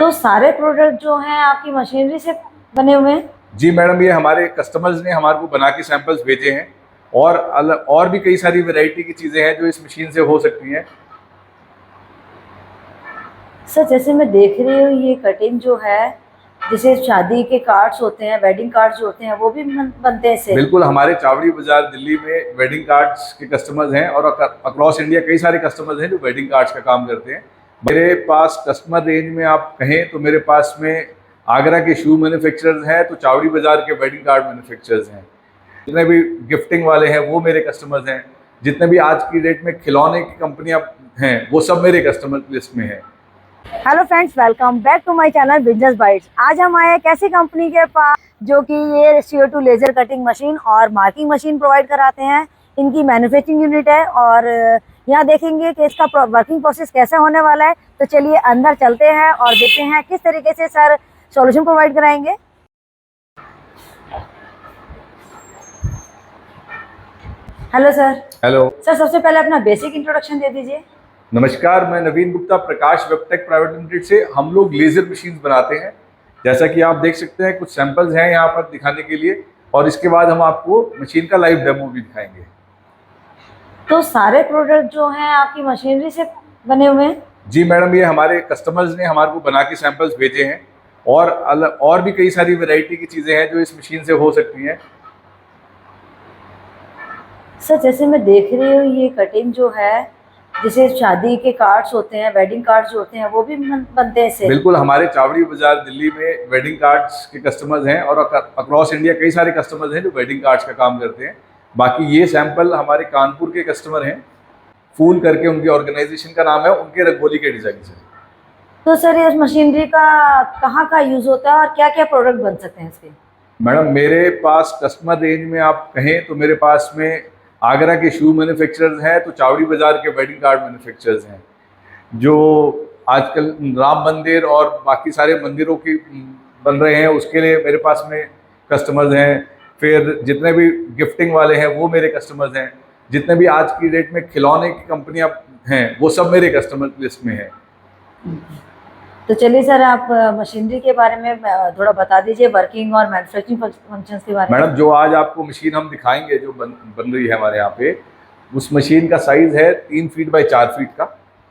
तो सारे प्रोडक्ट जो हैं आपकी मशीनरी से बने हुए हैं? जी मैडम, ये हमारे कस्टमर्स ने हमारे को बना के सैंपल्स भेजे हैं और भी कई सारी वैरायटी की चीज़ें हैं जो इस मशीन से हो सकती हैं। सर, जैसे मैं देख रही हूँ ये कटिंग जो है, जैसे शादी के कार्ड्स होते हैं, वेडिंग कार्ड्स जो होते हैं, वो भी बनते हैं इससे? बिल्कुल, हमारे चावड़ी बाजार दिल्ली में वेडिंग कार्ड्स के कस्टमर्स हैं और अक्रॉस इंडिया कई सारे कस्टमर्स हैं जो वेडिंग कार्ड्स का काम करते हैं। मेरे पास कस्टमर रेंज में आप कहें तो मेरे पास में आगरा के शू मैन्युफैक्चरर्स हैं, तो चावड़ी बाजार के वेडिंग कार्ड मैन्युफैक्चरर्स हैं। जितने भी गिफ्टिंग वाले हैं वो मेरे कस्टमर्स हैं। जितने भी आज की डेट में खिलौने की कंपनियां हैं वो सब मेरे कस्टमर लिस्ट में हैं। Hello friends, welcome back to my channel business bytes. आज हम आए एक ऐसी कंपनी के पास जो कि ये CO2 लेजर कटिंग मशीन और मार्किंग मशीन प्रोवाइड कराते हैं। इनकी मैन्युफैक्चरिंग यूनिट है और यहाँ देखेंगे कि इसका वर्किंग प्रोसेस कैसा होने वाला है। तो चलिए अंदर चलते हैं और देखते हैं किस तरीके से सर सॉल्यूशन प्रोवाइड कराएंगे। Hello sir. हेलो सर, सबसे पहले अपना बेसिक इंट्रोडक्शन दे दीजिए। नमस्कार, मैं नवीन गुप्ता प्रकाश वेबटेक प्राइवेट लिमिटेड से। हम लोग लेजर मशीन बनाते हैं। जैसा कि आप देख सकते हैं, कुछ सैंपल्स हैं यहाँ पर दिखाने के लिए और इसके बाद हम आपको मशीन का लाइव डेमो भी दिखाएंगे। तो सारे प्रोडक्ट जो हैं आपकी मशीनरी से बने हुए हैं? जी मैडम, ये हमारे कस्टमर्स ने हमारे को बना के सैंपल्स भेजे हैं और भी कई सारी वैरायटी की चीज़ें हैं जो इस मशीन से हो सकती हैं। सर, जैसे मैं देख रही हूँ ये कटिंग जो है, जैसे शादी के कार्ड्स होते हैं, वेडिंग कार्ड्स जो होते हैं, वो भी बनते हैं इससे? बिल्कुल, हमारे चावड़ी बाजार दिल्ली में वेडिंग कार्ड्स के कस्टमर्स हैं और अक्रॉस इंडिया कई सारे कस्टमर्स हैं जो वेडिंग कार्ड्स का काम करते हैं। बाकी ये सैंपल हमारे कानपुर के कस्टमर हैं, फूल करके उनकी ऑर्गेनाइजेशन का नाम है, उनके रंगोली के डिजाइन से। तो सर, इस मशीनरी का कहाँ का यूज होता है और क्या क्या प्रोडक्ट बन सकते हैं इसके? मैडम, मेरे पास कस्टमर रेंज में आप कहें तो मेरे पास में आगरा के शू मैन्युफैक्चरर्स हैं, तो चावड़ी बाजार के वेडिंग कार्ड मैन्युफैक्चरर्स हैं जो आजकल राम मंदिर और बाकी सारे मंदिरों की बन रहे हैं, उसके लिए मेरे पास में कस्टमर्स हैं। फिर जितने भी गिफ्टिंग वाले हैं वो मेरे कस्टमर्स हैं। जितने भी आज की डेट में खिलौने की कंपनियां हैं वो सब मेरे कस्टमर लिस्ट में हैं। तो चलिए सर, आप मशीनरी के बारे में थोड़ा बता दीजिए, वर्किंग और मैन्युफैक्चरिंग फंक्शंस के बारे में। मैडम, जो आज आपको मशीन हम दिखाएंगे जो बन रही है हमारे यहाँ पे, उस मशीन का साइज़ है 3 फीट बाई 4 फीट का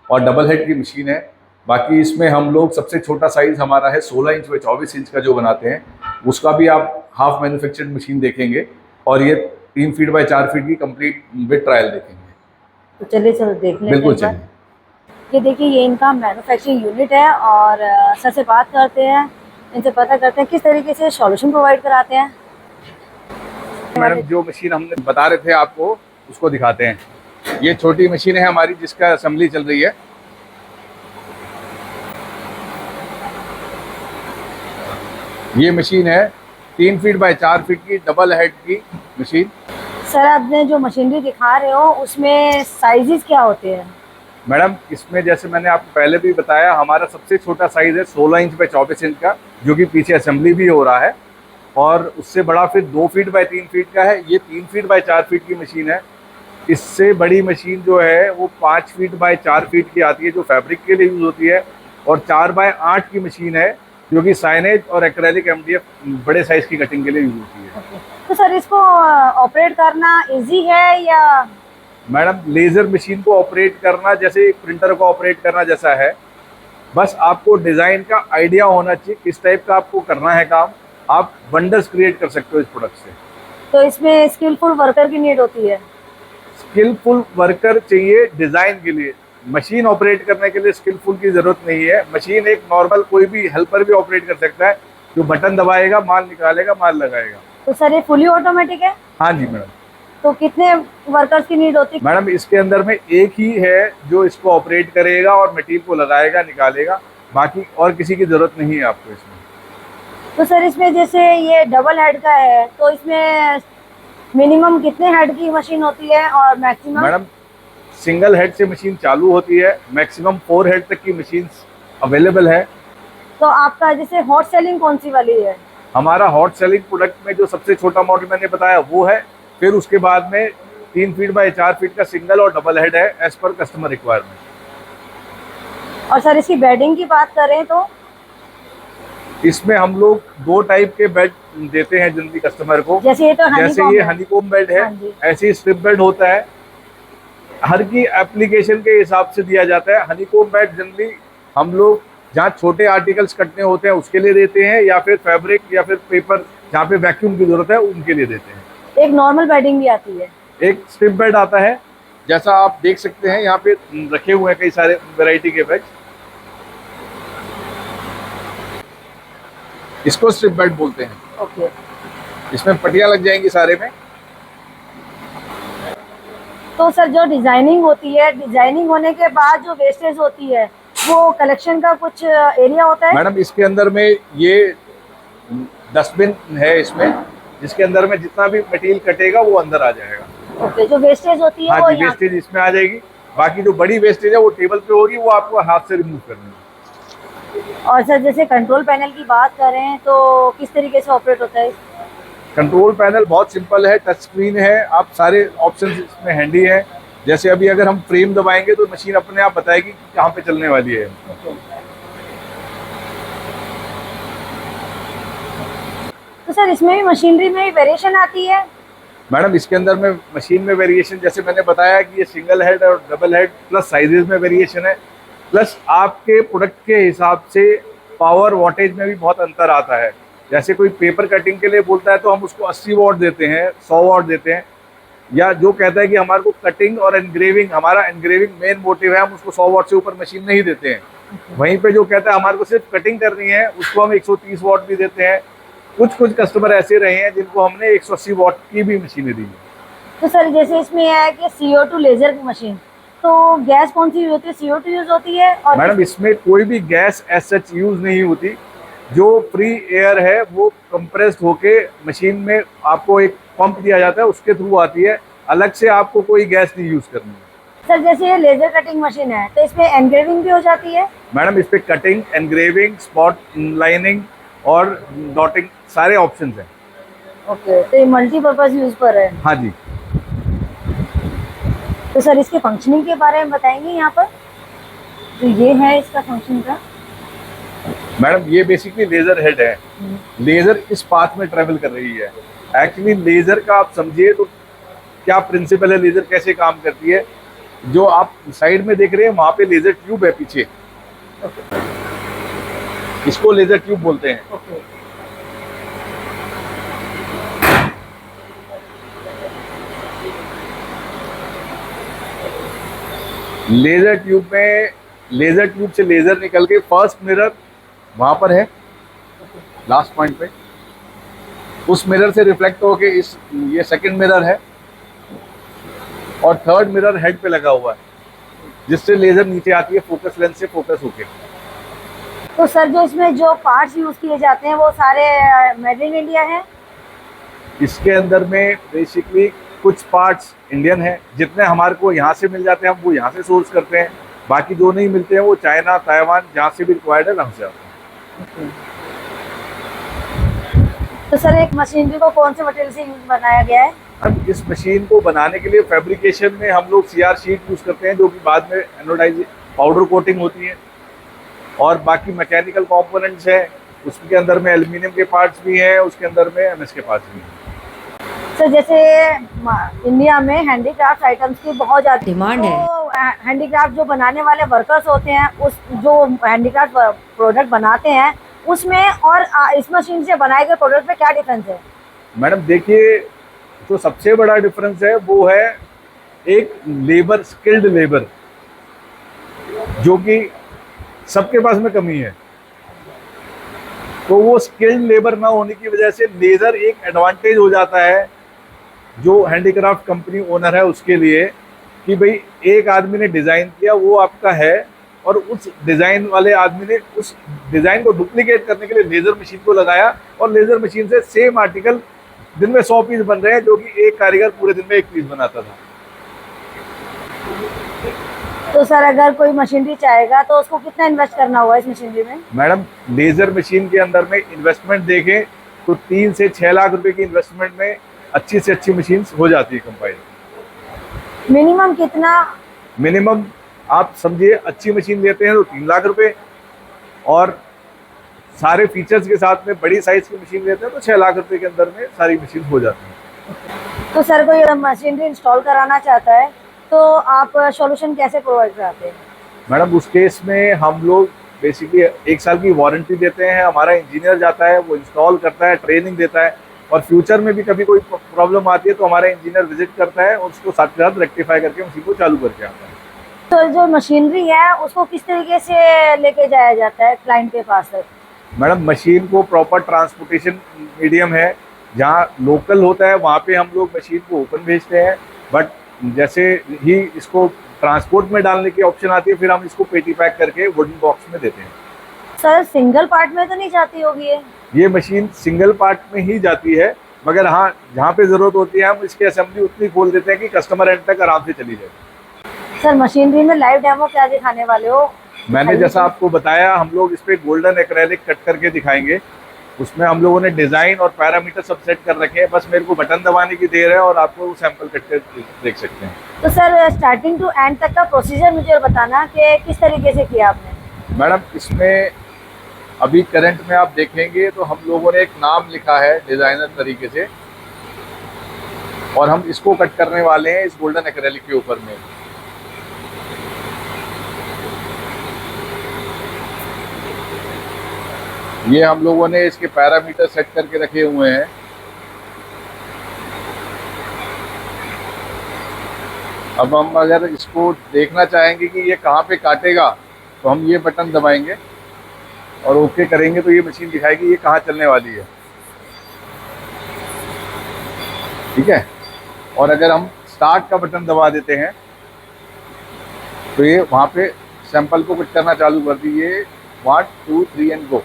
और डबल हेड की मशीन है। बाकी इसमें हम लोग सबसे छोटा साइज़ हमारा है 16 इंच बाई 24 इंच का जो बनाते हैं, उसका भी आप हाफ मैन्युफैक्चर्ड मशीन देखेंगे और ये 3 फीट बाई 4 फीट की कंप्लीट विद ट्रायल देखेंगे। तो चलिए सर, देख लें। बिल्कुल चलिए। ये देखिए, ये इनका मैन्युफैक्चरिंग यूनिट है और सर से बात करते हैं, इनसे पता करते हैं किस तरीके से सॉल्यूशन प्रोवाइड कराते हैं। मैडम, जो मशीन हमने बता रहे थे आपको उसको दिखाते हैं। ये छोटी मशीन है हमारी जिसका असेंबली चल रही है। ये मशीन है 3 फीट बाय 4 फीट की डबल हेड की मशीन। सर, आपने जो मशीनरी दिखा रहे हो उसमें साइजेस क्या होते हैं? मैडम, इसमें जैसे मैंने आपको पहले भी बताया, हमारा सबसे छोटा साइज़ है 16 इंच बाई 24 इंच का, जो कि पीछे असेंबली भी हो रहा है। और उससे बड़ा फिर 2 फीट बाई 3 फीट का है। ये 3 फीट बाई 4 फीट की मशीन है। इससे बड़ी मशीन जो है वो 5 फीट बाई 4 फीट की आती है, जो फैब्रिक के लिए यूज़ होती है। और 4 बाई 8 की मशीन है जो कि साइनेज और एक्रेलिक MDF बड़े साइज़ की कटिंग के लिए यूज़ होती है। तो सर, इसको ऑपरेट करना इजी है या? मैडम, लेज़र मशीन को ऑपरेट करना जैसे एक प्रिंटर को ऑपरेट करना जैसा है। बस आपको डिज़ाइन का आइडिया होना चाहिए, किस टाइप का आपको करना है काम। आप वंडर्स क्रिएट कर सकते हो इस प्रोडक्ट से। तो इसमें स्किलफुल वर्कर की नीड होती है? स्किलफुल वर्कर चाहिए डिज़ाइन के लिए, मशीन ऑपरेट करने के लिए स्किलफुल की ज़रूरत नहीं है। मशीन एक नॉर्मल कोई भी हेल्पर भी ऑपरेट कर सकता है, जो बटन दबाएगा, माल निकालेगा, माल लगाएगा। तो सर, ये फुली ऑटोमेटिक है? हाँ जी मैडम। तो कितने वर्कर्स की नीड होती है? मैडम, इसके अंदर में एक ही है जो इसको ऑपरेट करेगा और मटीरियल को लगाएगा, निकालेगा। बाकी और किसी की ज़रूरत नहीं है आपको इसमें। तो सर, इसमें जैसे ये डबल हेड का है तो इसमें मिनिमम कितने हेड की मशीन होती है और मैक्सिमम? मैडम, सिंगल हेड से मशीन चालू होती है, मैक्सिमम 4 हेड तक की मशीन अवेलेबल है। तो आपका जैसे हॉट सेलिंग कौन सी वाली है? हमारा हॉट सेलिंग प्रोडक्ट में जो सबसे छोटा मॉडल मैंने बताया वो है। फिर उसके बाद में 3 फीट बाई 4 फीट का सिंगल और डबल हेड है, एज पर कस्टमर रिक्वायरमेंट। और सर, इसकी बेडिंग की बात करें तो? इसमें हम लोग 2 टाइप के बेड देते हैं जनरली कस्टमर को। जैसे ये तो जैसे ये हनीकॉम्ब बेड है, हाँ जी। ऐसे ही स्ट्रिप बेड होता है। हर की एप्लीकेशन के हिसाब से दिया जाता है। हनीकॉम्ब बेड जनरली हम लोग जहाँ छोटे आर्टिकल्स कटने होते हैं उसके लिए देते हैं, या फिर फैब्रिक या फिर पेपर जहाँ पे वैक्यूम की जरूरत है उनके लिए देते हैं। एक नॉर्मल बेडिंग भी आती है। एक स्ट्रिप बेड आता है, जैसा आप देख सकते हैं यहाँ पे रखे हुए हैं कई सारे वैरायटी के बेड। इसको स्ट्रिप बेड बोलते हैं। ओके। इसमें पट्टियां लग जाएंगी सारे में। तो सर जो डिजाइनिंग होती है, डिजाइनिंग होने के बाद जो वेस्टेज होती है वो कलेक्शन का कुछ एरिया होता है? मैडम इसके अंदर में ये डस्टबिन है इसमें, जिसके अंदर में जितना भी मटेरियल कटेगा वो अंदर आ जाएगा। ओके। जो वेस्टेज होती है हाँ जी, वेस्टेज इसमें आ जाएगी। बाकी जो बड़ी वेस्टेज है वो टेबल पे होगी, वो आपको हाथ से रिमूव करनी है। और सर जैसे कंट्रोल पैनल की बात करें तो किस तरीके से ऑपरेट होता है? कंट्रोल पैनल बहुत सिंपल है, टच स्क्रीन है, आप सारे ऑप्शन इसमें हैंडी है। जैसे अभी अगर हम फ्रेम दबाएंगे तो मशीन अपने आप बताएगी कि कहाँ पे चलने वाली है। तो सर इसमें भी मशीनरी में भी वेरिएशन आती है? मैडम इसके अंदर में मशीन में वेरिएशन, जैसे मैंने बताया कि ये सिंगल हेड और डबल हेड, प्लस साइजेस में वेरिएशन है, प्लस आपके प्रोडक्ट के हिसाब से पावर वॉटेज में भी बहुत अंतर आता है। जैसे कोई पेपर कटिंग के लिए बोलता है तो हम उसको 80 वॉट देते हैं, 100 वॉट देते हैं। या जो कहता है कि हमारे को कटिंग और एनग्रेविंग, हमारा एनग्रेविंग मेन मोटिव है, हम उसको 100 वॉट से ऊपर मशीन नहीं देते हैं। वहीं पे जो कहता है हमारे को सिर्फ कटिंग करनी है, उसको हम 130 वॉट भी देते हैं। कुछ कस्टमर ऐसे रहे हैं जिनको हमने 180 वॉट की भी मशीनें दी है। तो सर जैसे इसमें है कि CO2 लेजर की मशीन, तो गैस कौन सी यूज होती है? CO2 यूज होती है? और मैडम इसमें कोई भी गैस एज सच यूज नहीं होती। जो फ्री एयर है वो कंप्रेस्ड होके मशीन में आपको एक पंप दिया जाता है, उसके थ्रू आती है। अलग से आपको कोई गैस नहीं यूज करनी है। सर जैसे ये लेजर कटिंग मशीन है तो इसमें एनग्रेविंग भी हो जाती है? मैडम इस पे कटिंग, एनग्रेविंग, स्पॉट लाइनिंग और डॉटिंग सारे ऑप्शंस हैं। ओके। तो ये मल्टीपर्पज यूज पर है? हाँ जी। तो सर इसके फंक्शनिंग के बारे में बताएंगे यहाँ पर? तो ये है इसका फंक्शन का। मैडम ये बेसिकली लेजर हेड है। लेजर इस पाथ में ट्रेवल कर रही है। एक्चुअली लेजर का आप समझिए तो क्या प्रिंसिपल है, लेजर कैसे काम करती है। जो आप साइड में देख रहे हैं वहां पे लेजर ट्यूब है पीछे, इसको लेजर ट्यूब बोलते हैं। ओके। लेजर ट्यूब से लेजर निकल के फर्स्ट मिरर वहां पर है लास्ट पॉइंट पे, उस मिरर से रिफ्लेक्ट होके ये सेकंड मिरर है, और थर्ड मिरर हेड पे लगा हुआ है, जिससे लेजर नीचे आती है फोकस लेंस से फोकस होके। तो सर जो इसमें जो पार्ट्स यूज किए जाते हैं वो सारे मेड इन इंडिया है? इसके अंदर में बेसिकली कुछ पार्ट्स इंडियन हैं, जितने हमारे को यहाँ से मिल जाते हैं हम वो यहाँ से सोर्स करते हैं। बाकी जो नहीं मिलते हैं वो चाइना, ताइवान, जहाँ से भी रिक्वायर्ड है वहाँ से आते हैं। तो सर एक मशीनरी को कौन से मटेरियल से यूज बनाया गया है? अब इस मशीन को बनाने के लिए फैब्रिकेशन में हम लोग CR शीट यूज करते हैं, जो कि बाद में एनोडाइज पाउडर कोटिंग होती है। और बाकी मैकेनिकल कंपोनेंट्स हैं, उसके अंदर में एल्युमिनियम के पार्ट्स भी हैं, उसके अंदर में MS के पार्ट्स भी हैं। सर जैसे इंडिया में हैंडीक्राफ्ट आइटम्स की बहुत ज़्यादा डिमांड है। तो हैंडीक्राफ्ट जो बनाने वाले वर्कर्स होते हैं, उस जो हैंडीक्राफ्ट प्रोडक्ट बनाते हैं उसमें और इस मशीन से बनाए गए प्रोडक्ट में क्या डिफरेंस है? मैडम देखिए, जो सबसे बड़ा डिफरेंस है वो है एक लेबर, स्किल्ड लेबर, जो कि सबके पास में कमी है। तो वो स्किल्ड लेबर ना होने की वजह से लेजर एक एडवांटेज हो जाता है जो हैंडीक्राफ्ट कंपनी ओनर है उसके लिए, कि भाई एक आदमी ने डिज़ाइन किया वो आपका है, और उस डिज़ाइन वाले आदमी ने उस डिज़ाइन को डुप्लीकेट करने के लिए लेज़र मशीन को लगाया, और लेज़र मशीन से सेम आर्टिकल दिन में 100 पीस बन रहे हैं, जो कि एक कारीगर पूरे दिन में 1 पीस बनाता था। तो सर अगर कोई मशीनरी चाहेगा तो उसको कितना इन्वेस्ट करना होगा इस मशीनरी में? मैडम लेज़र मशीन के अंदर में इन्वेस्टमेंट देखें तो 3 से 6 लाख रुपए की इन्वेस्टमेंट में अच्छी से अच्छी मशीन हो जाती है कंपाइल। मिनिमम कितना? मिनिमम आप समझिए अच्छी मशीन लेते हैं तो 3 लाख रुपए, और सारे फीचर्स के साथ में बड़ी साइज की मशीन लेते हैं तो 6 लाख रुपए के अंदर में सारी मशीन हो जाती है। तो सर कोई मशीनरी इंस्टॉल कराना चाहता है तो आप सॉल्यूशन कैसे प्रोवाइड कराते हैं? मैडम उस केस में हम लोग बेसिकली 1 साल की वारंटी देते हैं, हमारा इंजीनियर जाता है, वो इंस्टॉल करता है, ट्रेनिंग देता है, और फ्यूचर में भी कभी कोई प्रॉब्लम आती है तो हमारा इंजीनियर विजिट करता है और उसको साथ के साथ रेक्टिफाई करके मशीन को चालू करके आता है। तो जो मशीनरी है उसको किस तरीके से लेके जाया जाता है क्लाइंट के पास तक? मैडम मशीन को प्रॉपर ट्रांसपोर्टेशन मीडियम है, जहाँ लोकल होता है वहाँ पे हम लोग मशीन को ओपन भेजते हैं, बट जैसे ही इसको ट्रांसपोर्ट में डालने की ऑप्शन आती है फिर हम इसको पेटी पैक करके वुडन बॉक्स में देते हैं। सर सिंगल पार्ट में तो नहीं जाती होगी ये मशीन सिंगल पार्ट में ही जाती है, मगर हाँ जहाँ पे ज़रूरत होती है हम इसकी असेंबली उतनी खोल देते हैं कि कस्टमर एंड तक आराम से चली जाए। सर मशीनरी में लाइव डेमो क्या दिखाने वाले हो? मैंने जैसा आपको बताया हम लोग इस पे गोल्डन एक्रेलिक कट करके दिखाएंगे, उसमें हम लोगों ने डिज़ाइन और पैरामीटर सब सेट कर रखे हैं, बस मेरे को बटन दबाने की देर है और आपको सैंपल कट कर देख सकते हैं। तो सर स्टार्टिंग टू एंड तक का प्रोसीजर मुझे बताना कि किस तरीके से किया आपने। मैडम इसमें अभी करंट में आप देखेंगे तो हम लोगों ने एक नाम लिखा है डिज़ाइनर तरीके से, और हम इसको कट करने वाले हैं इस गोल्डन एक्रेलिक के ऊपर में। ये हम लोगों ने इसके पैरामीटर सेट करके रखे हुए हैं। अब हम अगर इसको देखना चाहेंगे कि ये कहाँ पे काटेगा तो हम ये बटन दबाएंगे और ओके करेंगे तो ये मशीन दिखाएगी ये कहाँ चलने वाली है, ठीक है। और अगर हम स्टार्ट का बटन दबा देते हैं तो ये वहाँ पे सैंपल को कट करना चालू कर दीजिए। 1 2 3 एंड गो।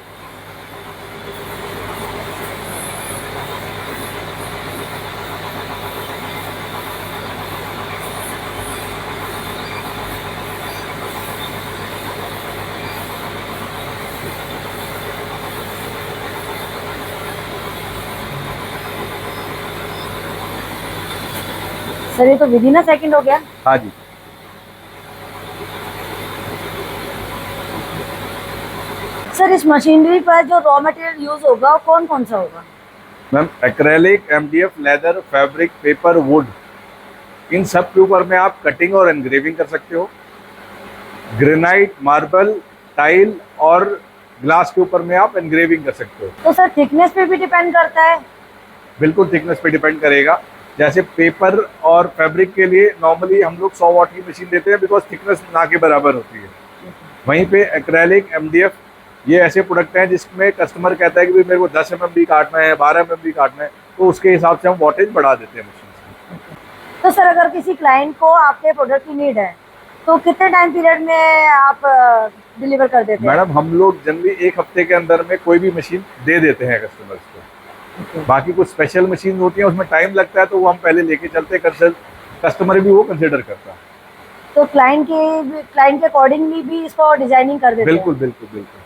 सर ये तो विद इन अ सेकंड हो गया। हाँ जी। सर इस मशीनरी पर जो रॉ मटेरियल यूज होगा वो कौन कौन सा होगा? Ma'am acrylic, MDF, leather, fabric, paper, wood, इन सब के ऊपर में आप कटिंग और एनग्रेविंग कर सकते हो। ग्रेनाइट, मार्बल, टाइल और ग्लास के ऊपर में आप एनग्रेविंग कर सकते हो। तो सर थिकनेस पे भी डिपेंड करता है? बिल्कुल थिकनेस पे डिपेंड करेगा। जैसे पेपर और फैब्रिक के लिए नॉर्मली हम लोग 100 वाट की मशीन देते हैं बिकॉज थिकनेस ना के बराबर होती है। वहीं पे एक्रेलिक, एमडीएफ ये ऐसे प्रोडक्ट हैं जिसमें कस्टमर कहता है कि भाई मेरे को 10 mm भी काटना है, 12 mm भी काटना है, तो उसके हिसाब से हम वॉटेज बढ़ा देते हैं मशीन से। तो सर अगर किसी क्लाइंट को आपके प्रोडक्ट की नीड है तो कितने टाइम पीरियड में आप डिलीवर कर देते हैं? मैडम हम लोग जनरली 1 हफ्ते के अंदर में कोई भी मशीन दे देते हैं कस्टमर्स को। बाकी कुछ स्पेशल मशीन होती हैं उसमें टाइम लगता है तो वो हम पहले लेके चलते हैं, कस्टमर भी वो कंसिडर करता है। तो क्लाइंट के अकॉर्डिंगली भी इसको डिजाइनिंग कर देते हैं? बिल्कुल बिल्कुल बिल्कुल।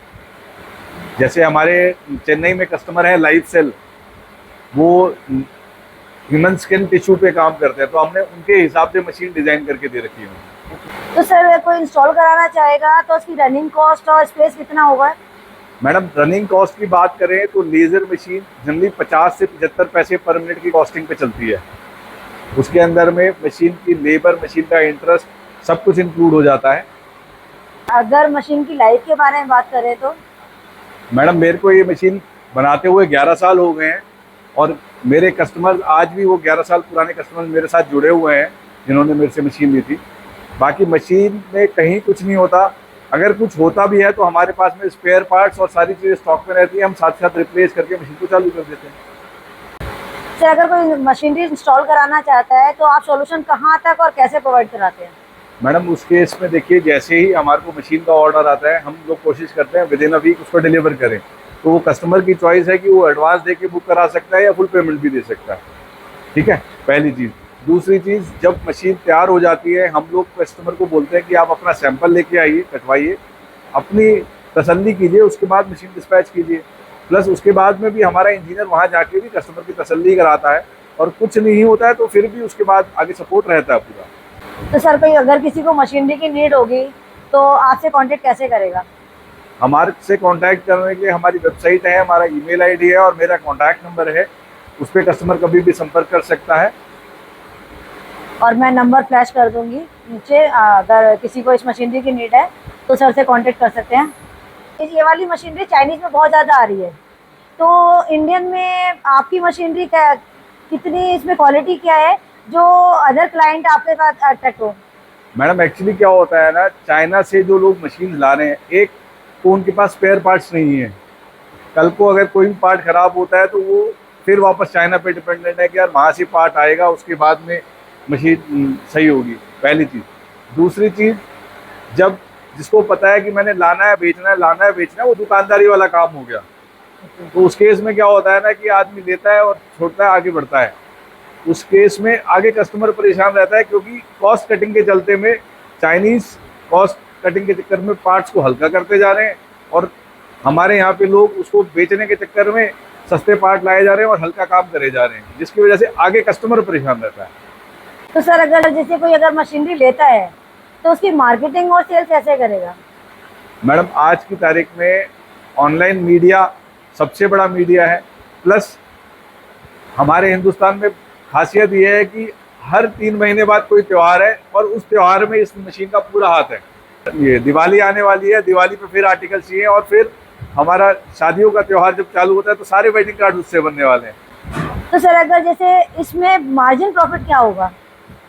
जैसे हमारे चेन्नई में कस्टमर है लाइफ सेल, वो ह्यूमन स्किन टिश्यू पे काम करते हैं तो हमने उनके हिसाब से मशीन डिजाइन करके दे रखी है। तो सर कोई इंस्टॉल कराना चाहेगा तो उसकी रनिंग कॉस्ट और स्पेस कितना होगा? मैडम रनिंग कॉस्ट की बात करें तो लेज़र मशीन जनरली 50 से 75 पैसे पर मिनट की कॉस्टिंग पे चलती है। उसके अंदर में मशीन की लेबर, मशीन का इंटरेस्ट सब कुछ इंक्लूड हो जाता है। अगर मशीन की लाइफ के बारे में बात करें तो? मैडम मेरे को ये मशीन बनाते हुए 11 साल हो गए हैं और मेरे कस्टमर आज भी वो 11 साल पुराने कस्टमर मेरे साथ जुड़े हुए हैं जिन्होंने मेरे से मशीन ली थी। बाकी मशीन में कहीं कुछ नहीं होता, अगर कुछ होता भी है तो हमारे पास में स्पेयर पार्ट्स और सारी चीज़ें स्टॉक में रहती है, हम साथ साथ रिप्लेस करके मशीन को चालू कर देते हैं। सर अगर कोई मशीनरी इंस्टॉल कराना चाहता है तो आप सॉल्यूशन कहाँ तक और कैसे प्रोवाइड कराते हैं? मैडम उस केस में देखिए जैसे ही हमारे को मशीन का ऑर्डर आता है हम लोग कोशिश करते हैं विद इन अ वीक उसको डिलीवर करें। तो वो कस्टमर की चॉइस है कि वो एडवांस दे के बुक करा सकता है या फुल पेमेंट भी दे सकता है, ठीक है, पहली चीज़। दूसरी चीज़, जब मशीन तैयार हो जाती है हम लोग कस्टमर को बोलते हैं कि आप अपना सैंपल लेके आइए, कटवाइए, अपनी तसल्ली कीजिए, उसके बाद मशीन डिस्पैच कीजिए। प्लस उसके बाद में भी हमारा इंजीनियर वहाँ जाके भी कस्टमर की तसल्ली कराता है और कुछ नहीं होता है तो फिर भी उसके बाद आगे सपोर्ट रहता है पूरा। तो सर कोई अगर किसी को मशीनरी की नीड होगी तो आपसे कांटेक्ट कैसे करेगा? हमारे से कांटेक्ट करने के लिए हमारी वेबसाइट है, हमारा ईमेल आईडी है और मेरा कांटेक्ट नंबर है, उस पर कस्टमर कभी भी संपर्क कर सकता है। और मैं नंबर फ्लैश कर दूंगी नीचे, अगर किसी को इस मशीनरी की नीड है तो सर से कांटेक्ट कर सकते हैं। ये वाली मशीनरी चाइनीज़ में बहुत ज़्यादा आ रही है, तो इंडियन में आपकी मशीनरी कितनी, इसमें क्वालिटी क्या है जो अदर क्लाइंट आपके साथ अट्रैक्ट हो? मैडम एक्चुअली क्या होता है ना, चाइना से जो लोग मशीन ला रहे हैं, एक तो उनके पास स्पेयर पार्ट्स नहीं है। कल को अगर कोई भी पार्ट खराब होता है तो वो फिर वापस चाइना पे डिपेंडेंट है कि यार वहाँ से पार्ट आएगा, उसके बाद में मशीन सही होगी, पहली चीज़। दूसरी चीज़, जब जिसको पता है कि मैंने लाना है बेचना है, लाना है बेचना है, वो दुकानदारी वाला काम हो गया। तो उस केस में क्या होता है ना कि आदमी लेता है और छोड़ता है, आगे बढ़ता है। उस केस में आगे कस्टमर परेशान रहता है, क्योंकि कॉस्ट कटिंग के चलते में चाइनीज़ कॉस्ट कटिंग के चक्कर में पार्ट्स को हल्का करते जा रहे हैं, और हमारे यहाँ पे लोग उसको बेचने के चक्कर में सस्ते पार्ट लाए जा रहे हैं और हल्का काम करे जा रहे हैं, जिसकी वजह से आगे कस्टमर परेशान रहता है। तो सर अगर जैसे कोई अगर मशीनरी लेता है तो उसकी मार्केटिंग और सेल कैसे करेगा? मैडम आज की तारीख में ऑनलाइन मीडिया सबसे बड़ा मीडिया है, प्लस हमारे हिंदुस्तान में खासियत ये है कि हर 3 महीने बाद कोई त्यौहार है और उस त्यौहार में इस मशीन का पूरा हाथ है। ये दिवाली आने वाली है, दिवाली पे फिर आर्टिकल चाहिए, और फिर हमारा शादियों का त्यौहार जब चालू होता है तो सारे वेडिंग कार्ड उससे बनने वाले हैं। तो सर अगर जैसे इसमें मार्जिन प्रॉफिट क्या होगा?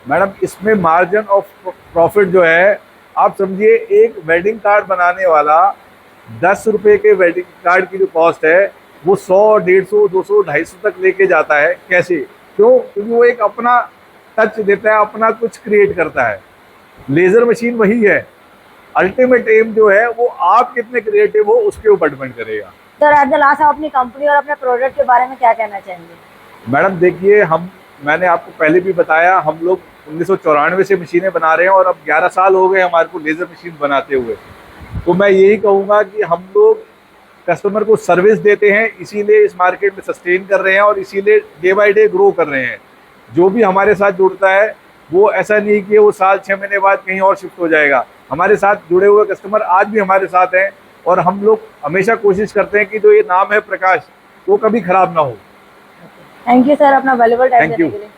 मैडम इसमें मार्जिन ऑफ प्रॉफिट जो है, आप समझिए एक वेडिंग कार्ड बनाने वाला 10 रुपये के वेडिंग कार्ड की जो कॉस्ट है वो 100, 150, 200, 250 तक लेके जाता है। कैसे? क्यों? क्योंकि वो एक अपना टच देता है, अपना कुछ क्रिएट करता है। लेज़र मशीन वही है, अल्टीमेट एम जो है वो आप कितने क्रिएटिव हो उसके ऊपर डिपेंड करेगा। सर एट द लास्ट आप अपनी कंपनी और अपने प्रोडक्ट के बारे में क्या कहना चाहेंगे? मैडम देखिए, मैंने आपको पहले भी बताया, हम लोग 1994 से मशीनें बना रहे हैं और अब 11 साल हो गए हमारे को लेज़र मशीन बनाते हुए। तो मैं यही कहूँगा कि हम लोग कस्टमर को सर्विस देते हैं, इसीलिए इस मार्केट में सस्टेन कर रहे हैं और इसीलिए डे बाय डे ग्रो कर रहे हैं। जो भी हमारे साथ जुड़ता है वो ऐसा नहीं कि वो साल 6 महीने बाद कहीं और शिफ्ट हो जाएगा। हमारे साथ जुड़े हुए कस्टमर आज भी हमारे साथ हैं, और हम लोग हमेशा कोशिश करते हैं कि जो ये नाम है प्रकाश, वो कभी ख़राब ना हो। थैंक यू सर अपना वैल्यूएबल टाइम देने के लिए।